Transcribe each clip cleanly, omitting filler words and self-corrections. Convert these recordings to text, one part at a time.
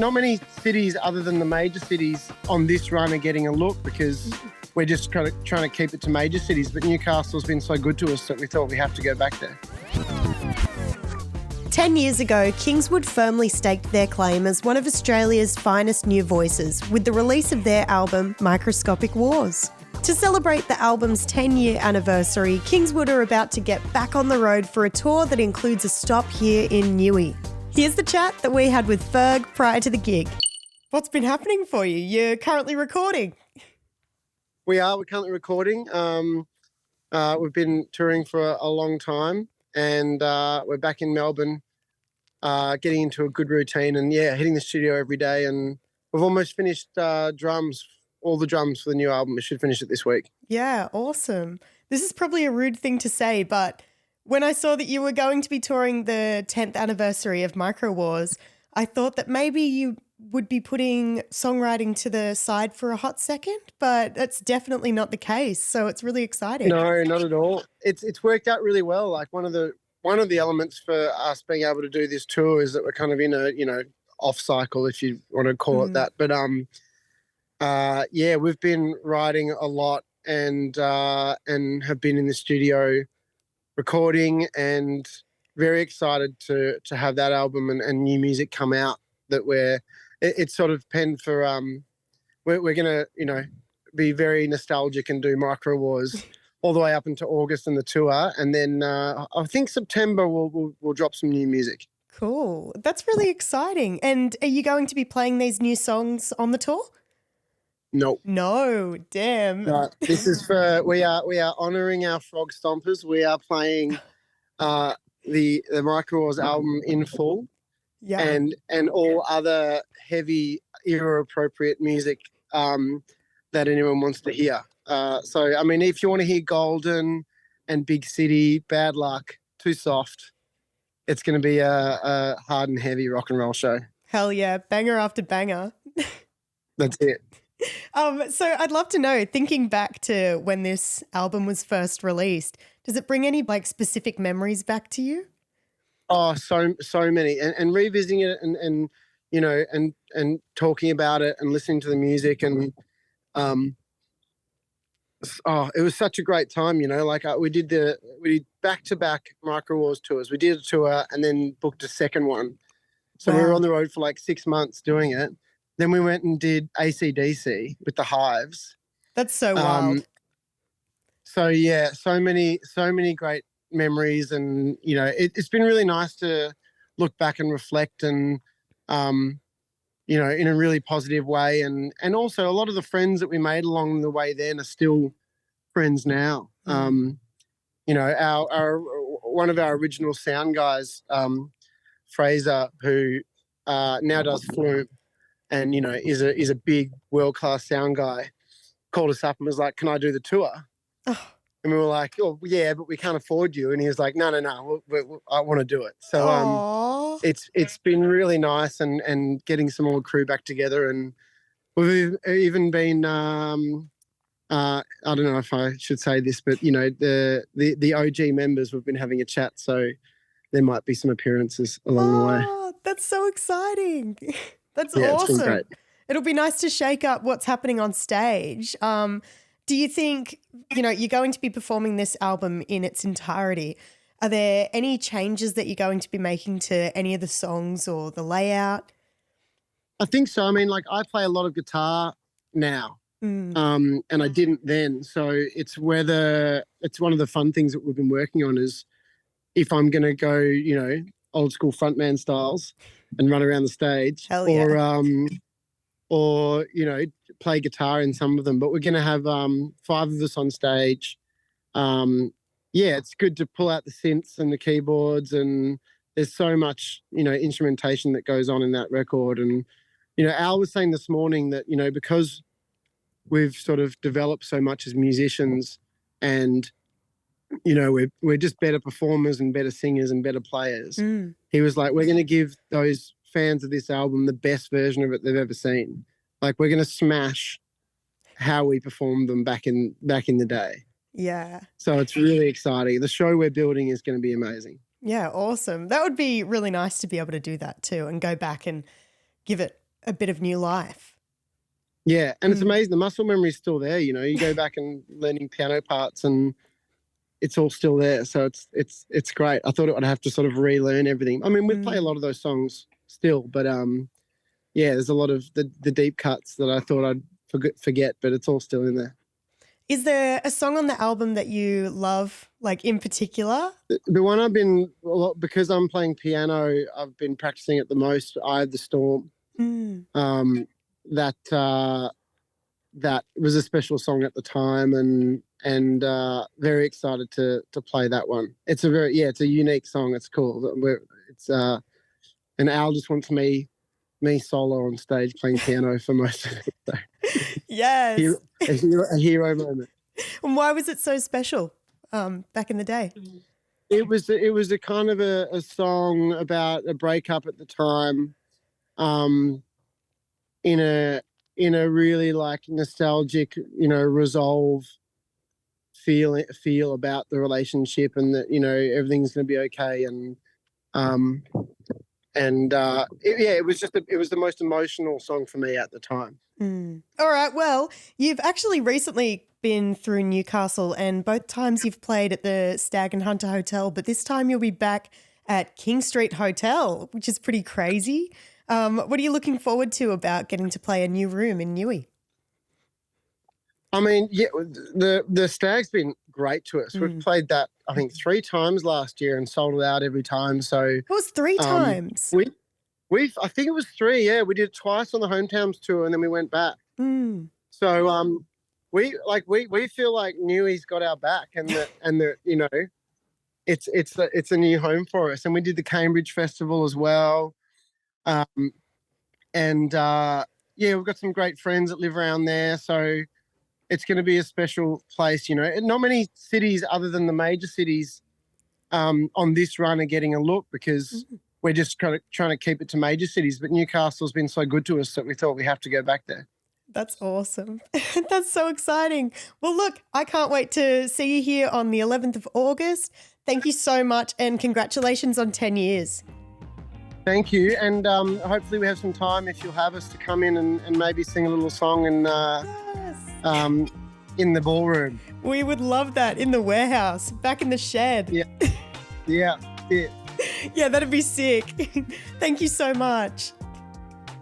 not many cities other than the major cities on this run are getting a look because we're just trying to keep it to major cities. But Newcastle's been so good to us that we thought we have to go back there. 10 years ago, Kingswood firmly staked their claim as one of Australia's finest new voices with the release of their album, Microscopic Wars. To celebrate the album's 10-year anniversary, Kingswood are about to get back on the road for a tour that includes a stop here in Newey. Here's the chat that we had with Ferg prior to the gig. What's been happening for you? You're currently recording. We're currently recording. We've been touring for a long time and we're back in Melbourne, getting into a good routine and, hitting the studio every day. And we've almost finished all the drums for the new album. We should finish it this week. Yeah, awesome. This is probably a rude thing to say, but when I saw that you were going to be touring the 10th anniversary of Micro Wars, I thought that maybe you would be putting songwriting to the side for a hot second, but that's definitely not the case. So it's really exciting. No, not at all. It's worked out really well. Like one of the elements for us being able to do this tour is that we're kind of in a, off cycle, if you want to call it that. But we've been writing a lot and have been in the studio recording and very excited to have that album and new music come out that it's sort of penned for we're gonna be very nostalgic and do Micro Wars all the way up into August and the tour, and then I think September we'll drop some new music. Cool, that's really exciting. And are you going to be playing these new songs on the tour? No, damn. This is for we are honouring our frog stompers. We are playing the Micro Wars album in full, and all other heavy era appropriate music that anyone wants to hear. So I mean, if you want to hear Golden and Big City, Bad Luck, Too Soft, it's going to be a hard and heavy rock and roll show. Hell yeah, banger after banger. That's it. So I'd love to know, thinking back to when this album was first released, does it bring any specific memories back to you? Oh, so many, and revisiting it and talking about it and listening to the music and it was such a great time. We did back-to-back Micro Wars tours. We did a tour and then booked a second one. So we were on the road for 6 months doing it. Then we went and did AC/DC with the Hives. That's so wild. So many great memories, and it's been really nice to look back and reflect, and in a really positive way, and also a lot of the friends that we made along the way then are still friends now. Our one of our original sound guys, Fraser, who now does Flume, and is a big world-class sound guy, called us up and was like, "Can I do the tour?" Oh. And we were like, "Oh yeah, but we can't afford you." And he was like, "No, I want to do it." So it's been really nice and getting some old crew back together, and we've even been I don't know if I should say this, but the OG members, we've been having a chat, so there might be some appearances along the way. Oh, that's so exciting. That's awesome. It's been great. It'll be nice to shake up what's happening on stage. Do you think, you're going to be performing this album in its entirety? Are there any changes that you're going to be making to any of the songs or the layout? I think so. I mean, I play a lot of guitar now, and I didn't then. So it's one of the fun things that we've been working on is if I'm going to go, old school frontman styles and run around the stage, Hell yeah. or play guitar in some of them. But we're going to have 5 of us on stage. It's good to pull out the synths and the keyboards, and there's so much instrumentation that goes on in that record. And Al was saying this morning that because we've sort of developed so much as musicians, and we're just better performers and better singers and better players. He was like, we're going to give those fans of this album the best version of it they've ever seen. We're going to smash how we performed them back in the day. Yeah. So it's really exciting. The show we're building is going to be amazing. Yeah, awesome. That would be really nice to be able to do that too and go back and give it a bit of new life. Yeah, and it's amazing. The muscle memory is still there. You go back and learning piano parts, and it's all still there. So it's great. I thought I'd have to sort of relearn everything. I mean, we play a lot of those songs still, but there's a lot of the deep cuts that I thought I'd forget, but it's all still in there. Is there a song on the album that you love, like in particular? The one I've been, because I'm playing piano, I've been practicing it the most, Eye of the Storm. That was a special song at the time, and very excited to play that one. It's a unique song. It's cool. And Al just wants me solo on stage playing piano for most of it. So. Yes. A hero moment. And why was it so special back in the day? It was a kind of a song about a breakup at the time, in a really like nostalgic, resolve feel about the relationship, and that everything's going to be okay, it was the most emotional song for me at the time. All right. Well, you've actually recently been through Newcastle, and both times you've played at the Stag and Hunter Hotel, but this time you'll be back at King Street Hotel, which is pretty crazy. What are you looking forward to about getting to play a new room in Newey? I mean, the Stag's been great to us. We've played that, I think, 3 times last year and sold it out every time. So it was 3 times. I think it was 3. Yeah, we did it twice on the Hometowns tour, and then we went back. So we feel like Newey's got our back, and it's a new home for us. And we did the Cambridge Festival as well. We've got some great friends that live around there, so it's going to be a special place. Not many cities other than the major cities on this run are getting a look, because we're just kind of trying to keep it to major cities. But Newcastle's been so good to us that we thought we have to go back there. That's awesome. That's so exciting. Well, look, I can't wait to see you here on the 11th of August. Thank you so much, and congratulations on 10 years. Thank you, and hopefully we have some time, if you'll have us, to come in and maybe sing a little song in the ballroom. We would love that, in the warehouse, back in the shed. Yeah. Yeah, that'd be sick. Thank you so much.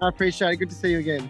I appreciate it. Good to see you again.